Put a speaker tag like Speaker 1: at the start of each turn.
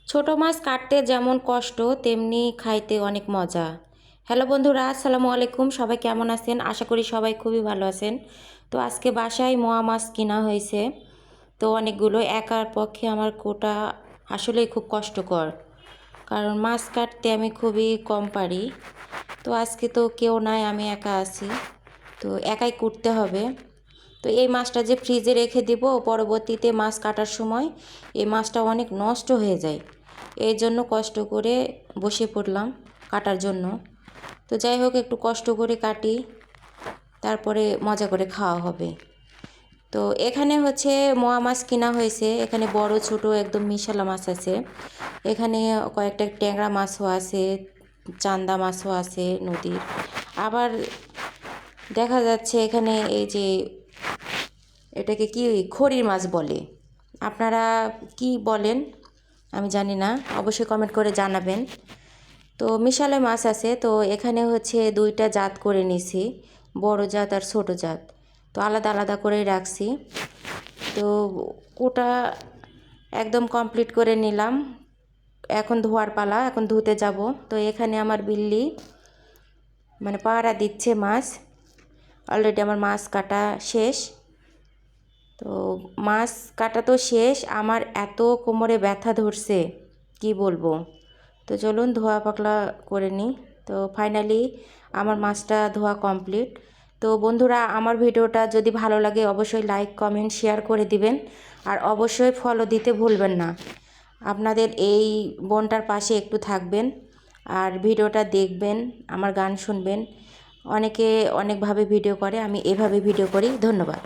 Speaker 1: ছোট মাছ কাটতে যেমন কষ্ট তেমনি খাইতে অনেক মজা। হ্যালো বন্ধুরা, আসসালামু আলাইকুম। সবাই কেমন আছেন? আশা করি সবাই খুবই ভালো আছেন। তো আজকে বাসায় মোয়া মাছ কিনা হয়েছে। তো অনেকগুলো একার পক্ষে আমার কোটা আসলেই খুব কষ্টকর, কারণ মাছ কাটতে আমি খুবই কম পারি। তো আজকে তো কেউ নাই, আমি একা আছি, তো একাই কুটতে হবে। তো এই মাছটা যে ফ্রিজে রেখে দিব, পরবর্তীতে মাছ কাটার সময় এই মাছটা অনেক নষ্ট হয়ে যায়। এই জন্য কষ্ট করে বসে পড়লাম কাটার জন্য। তো যাই হোক, একটু কষ্ট করে কাটি, তারপরে মজা করে খাওয়া হবে। তো এখানে হচ্ছে মোয়া মাছ কিনা হয়েছে। এখানে বড় ছোট একদম মিশালা মাছ আছে। এখানে কয়েকটা ট্যাংরা মাছও আছে, চান্দা মাছও আছে নদীর। আবার দেখা যাচ্ছে এখানে এই যে এটাকে কি খড়ির মাছ বলে, আপনারা কি বলেন আমি জানি না, অবশ্যই কমেন্ট করে জানাবেন। তো মিশালে মাছ আছে। তো এখানে হচ্ছে দুইটা জাত করে নিছি, বড় জাত আর ছোট জাত। তো আলাদা আলাদা করে রাখছি। তো কোটা একদম কমপ্লিট করে নিলাম। এখন ধোয়ার পালা, এখন ধুতে যাব। তো এখানে আমার বিল্লি মানে পাহারা দিচ্ছে মাছ। অলরেডি আমার মাছ কাটা শেষ। তো মাছ কাটা তো শেষ, আমার এত কোমরে ব্যথা ধরছে কি বলবো। তো চলুন ধোয়া পাকলা করে নিই। তো ফাইনালি আমার মাছটা ধোয়া কমপ্লিট। তো বন্ধুরা, আমার ভিডিওটা যদি ভালো লাগে অবশ্যই লাইক কমেন্ট শেয়ার করে দিবেন, আর অবশ্যই ফলো দিতে ভুলবেন না। আপনাদের এই বোনটার পাশে একটু থাকবেন, আর ভিডিওটা দেখবেন, আমার গান শুনবেন। অনেকে অনেকভাবে ভিডিও করে, আমি এভাবে ভিডিও করি। ধন্যবাদ।